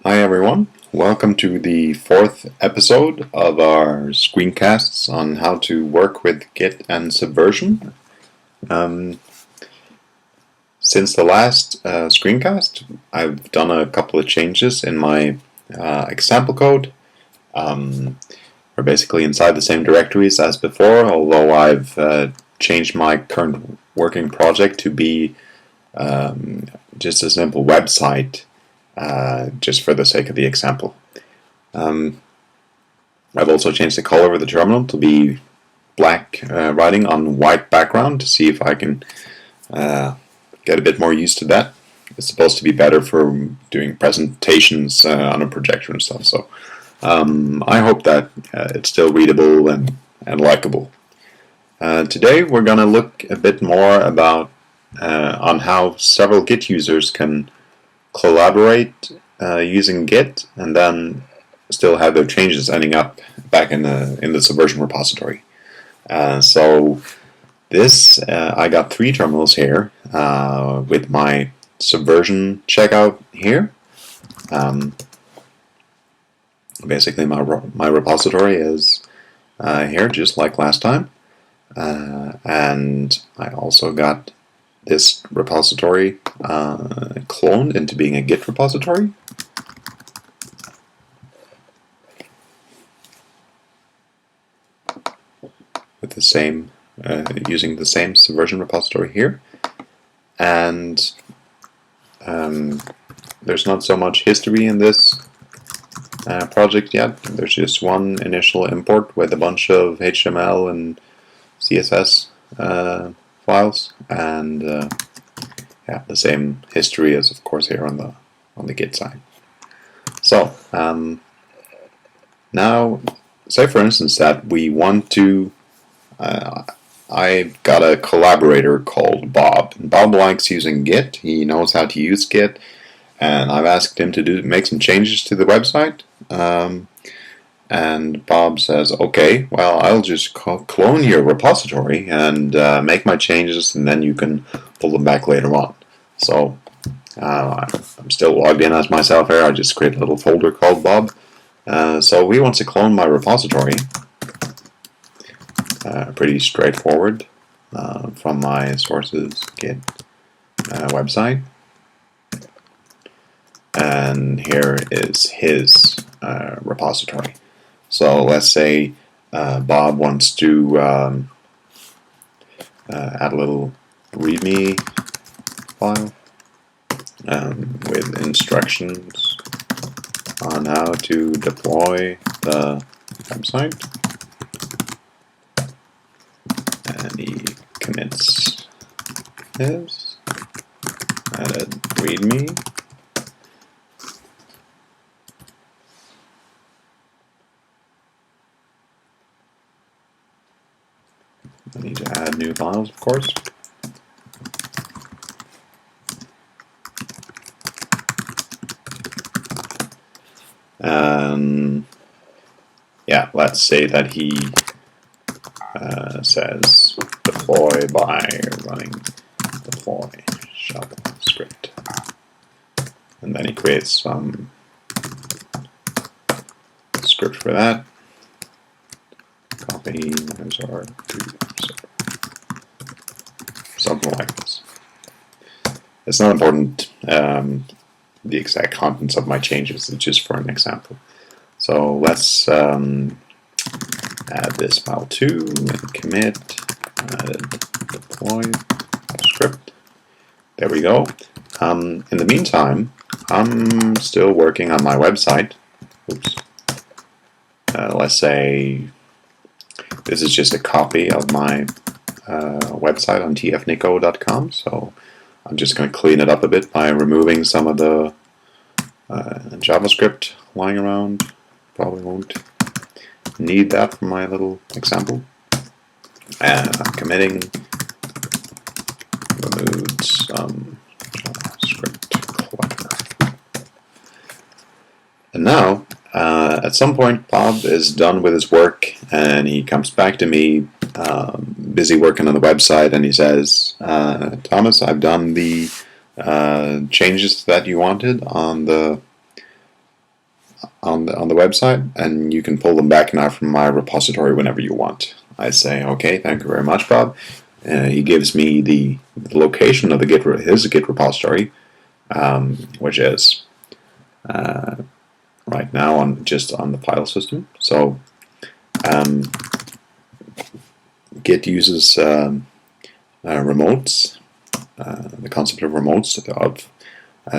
Hi everyone, welcome to the fourth episode of our screencasts on how to work with Git and Subversion. Since the last screencast, I've done a couple of changes in my example code. We're basically inside the same directories as before, although I've changed my current working project to be just a simple website. Just for the sake of the example. I've also changed the color of the terminal to be black writing on white background to see if I can get a bit more used to that. It's supposed to be better for doing presentations on a projector and stuff, so I hope that it's still readable and likable. Today we're going to look a bit more about on how several Git users can collaborate using Git and then still have their changes ending up back in the Subversion repository. So this I got three terminals here with my Subversion checkout here. Basically my repository is here just like last time, and I also got this repository cloned into being a Git repository. With the same, using the same Subversion repository here. And there's not so much history in this project yet. There's just one initial import with a bunch of HTML and CSS files, and yeah, the same history as of course here on the Git side. So now, say for instance that we want to. I got a collaborator called Bob, and Bob likes using Git. He knows how to use Git, and I've asked him to make some changes to the website. And Bob says, okay, well, I'll just clone your repository and make my changes, and then you can pull them back later on. So I'm still logged in as myself here. I just create a little folder called Bob. So he wants to clone my repository. Pretty straightforward from my sources Git website. And here is his repository. So let's say Bob wants to add a little README file with instructions on how to deploy the website. And he commits his added README. I need to add new files, of course. Yeah, let's say that he says deploy by running deploy shell script, and then he creates some script for that. Copy -r to something like this. It's not important the exact contents of my changes, it's just for an example. So let's add this file too and commit deploy script. There we go. In the meantime, I'm still working on my website. Oops. Let's say this is just a copy of my website on tfnico.com, so I'm just going to clean it up a bit by removing some of the JavaScript lying around. Probably won't need that for my little example. And I'm committing, removed some JavaScript clutter. And now, at some point, Bob is done with his work, and he comes back to me, busy working on the website, and he says, Thomas, I've done the changes that you wanted on the on the website, and you can pull them back now from my repository whenever you want. I say, okay, thank you very much, Bob. He gives me the location of his Git repository, which is right now just on the file system. So Git uses remotes, the concept of remotes, of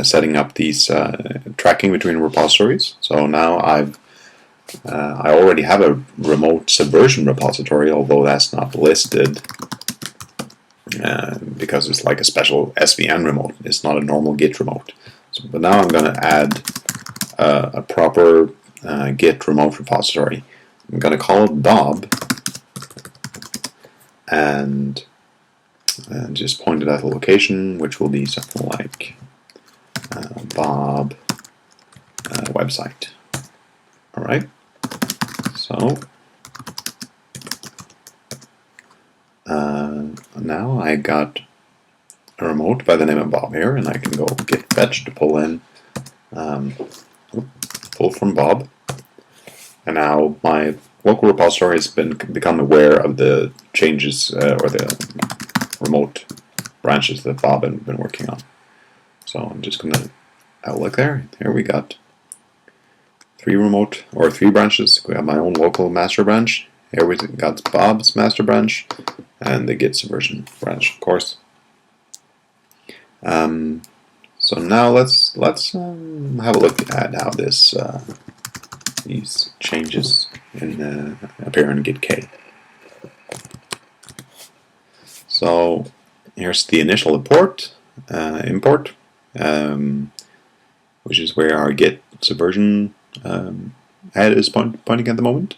setting up these tracking between repositories. So now I already have a remote subversion repository, although that's not listed because it's like a special SVN remote. It's not a normal Git remote. So, but now I'm going to add a proper Git remote repository. I'm going to call it Bob, and just point it at the location, which will be something like Bob website. Alright, so now I got a remote by the name of Bob here, and I can go git fetch to pull in, pull from Bob, and now my local repository has become aware of the changes or the remote branches that Bob had been working on. So I'm just going to have a look there. Here we got three branches. We have my own local master branch. Here we got Bob's master branch and the Git subversion branch, of course. So now let's have a look at how these changes appear in Git K. So here's the initial import, which is where our Git subversion head is pointing at the moment.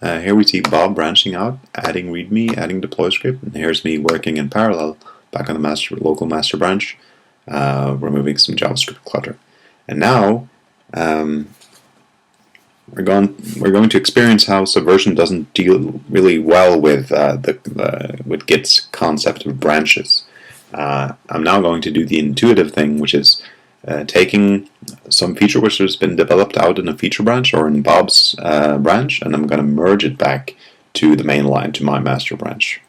Here we see Bob branching out, adding README, adding deploy script, and here's me working in parallel back on the local master branch, removing some JavaScript clutter. And now we're going to experience how subversion doesn't deal really well with with Git's concept of branches. I'm now going to do the intuitive thing, which is taking some feature which has been developed out in a feature branch or in Bob's branch, and I'm going to merge it back to the main line, to my master branch,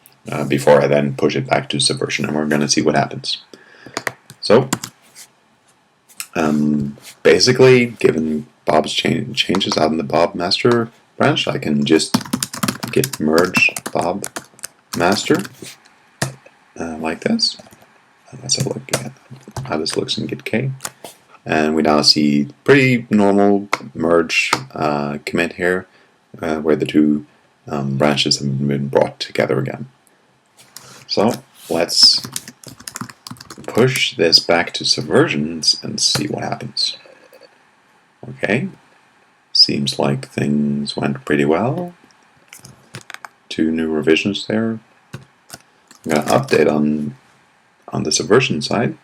before I then push it back to subversion, and we're going to see what happens. So basically, given Bob's changes out in the Bob master branch, I can just git merge Bob master like this. Let's have a look at how this looks in Git K. And we now see pretty normal merge commit here, where the two branches have been brought together again. So let's push this back to subversions and see what happens. Okay, seems like things went pretty well. 2 new revisions there. I'm going to update on the subversion side.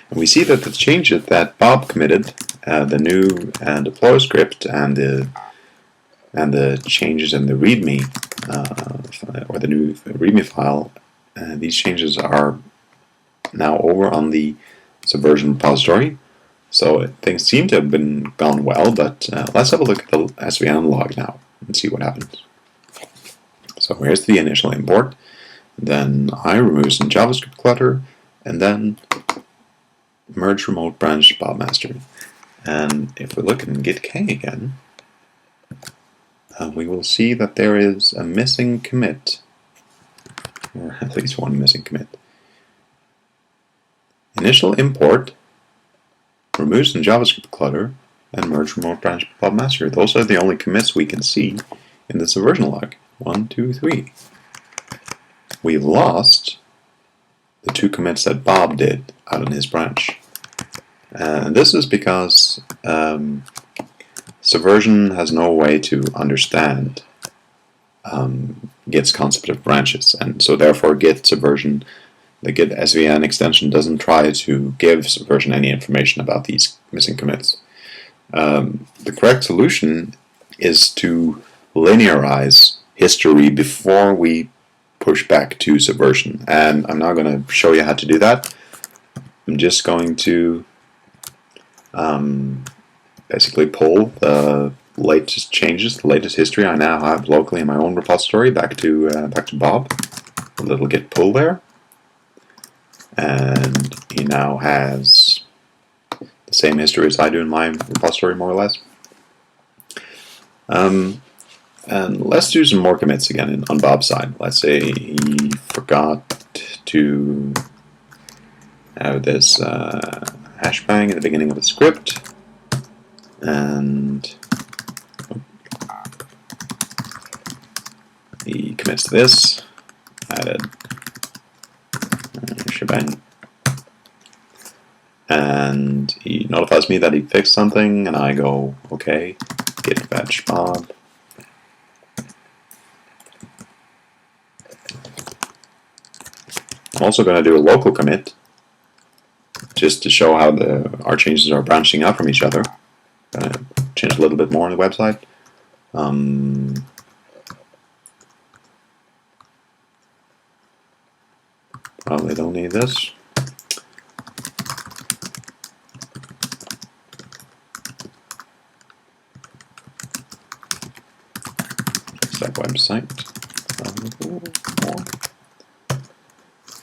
And we see that the changes that Bob committed, the new deploy script and the changes in the README or the new README file, these changes are now over on the subversion repository. So things seem to have gone well, but let's have a look at the SVN log now and see what happens. So here's the initial import. Then I remove some JavaScript clutter, and then merge remote branch Bob master. And if we look in Git K again, we will see that there is a missing commit, or at least one missing commit. Initial import, remove some JavaScript clutter, and merge remote branch Bob master. Those are the only commits we can see in the subversion log. 1, 2, 3. We've lost the 2 commits that Bob did out in his branch. And this is because subversion has no way to understand Git's concept of branches, and so therefore Git subversion, the Git+SVN extension, doesn't try to give subversion any information about these missing commits. The correct solution is to linearize history before we push back to subversion, and I'm now going to show you how to do that. I'm just going to basically pull the latest changes, the latest history I now have locally in my own repository back to Bob. A little git pull there, and he now has the same history as I do in my repository, more or less. And let's do some more commits again on Bob's side. Let's say he forgot to have this hashbang at the beginning of the script, and he commits to this, added shebang, and he notifies me that he fixed something, and I go, okay, git fetch Bob. I'm also going to do a local commit, just to show how our changes are branching out from each other. Change a little bit more on the website. Probably don't need this. Set website.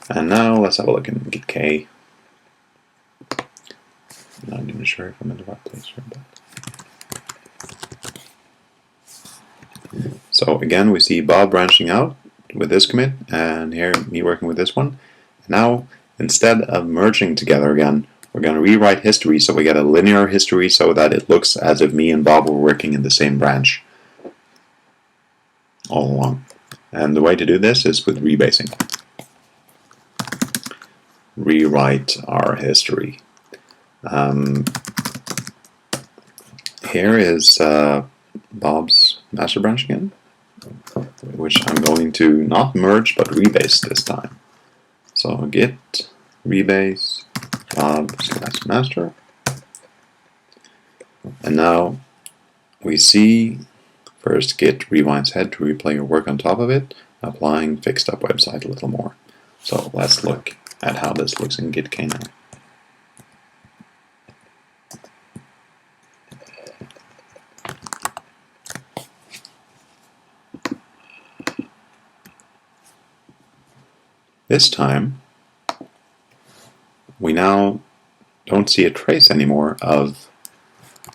And now let's have a look in Git K. I'm not even sure if I'm in the right place for that. So again, we see Bob branching out with this commit, and here me working with this one. Now, instead of merging together again, we're going to rewrite history so we get a linear history so that it looks as if me and Bob were working in the same branch all along. And the way to do this is with rebasing. Rewrite our history. Here is Bob's master branch again, which I'm going to not merge but rebase this time. So git rebase Bob/master, and now we see first git rewinds head to replay your work on top of it, applying fixed up website a little more. So let's look at how this looks in Git K now. This time, we now don't see a trace anymore of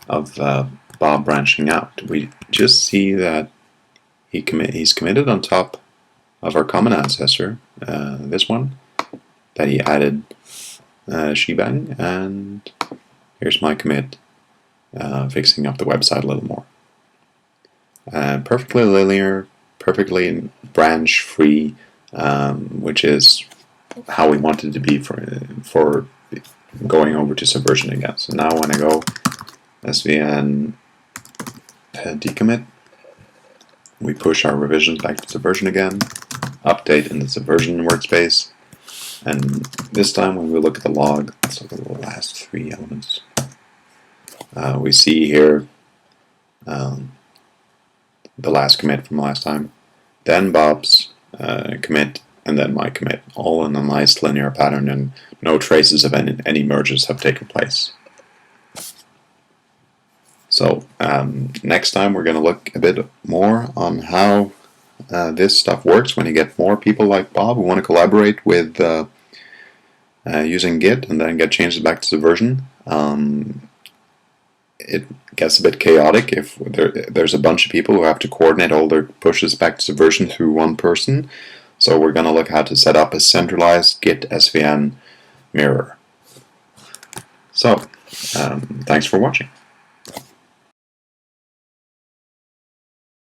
Bob branching out. We just see that he's committed on top of our common ancestor, this one, that he added shebang, and here's my commit, fixing up the website a little more. Perfectly linear, perfectly branch free, which is how we want it to be for going over to subversion again. So now when I go SVN decommit, we push our revisions back to subversion again, update in the subversion workspace, and this time when we look at the log, let's look at the last 3 elements. We see here the last commit from last time, then Bob's commit, and then my commit, all in a nice linear pattern, and no traces of any merges have taken place. So next time we're going to look a bit more on how this stuff works when you get more people like Bob who want to collaborate with using Git and then get changes back to Subversion. It gets a bit chaotic if there's a bunch of people who have to coordinate all their pushes back to Subversion through one person. So we're going to look how to set up a centralized Git+SVN mirror. So, thanks for watching.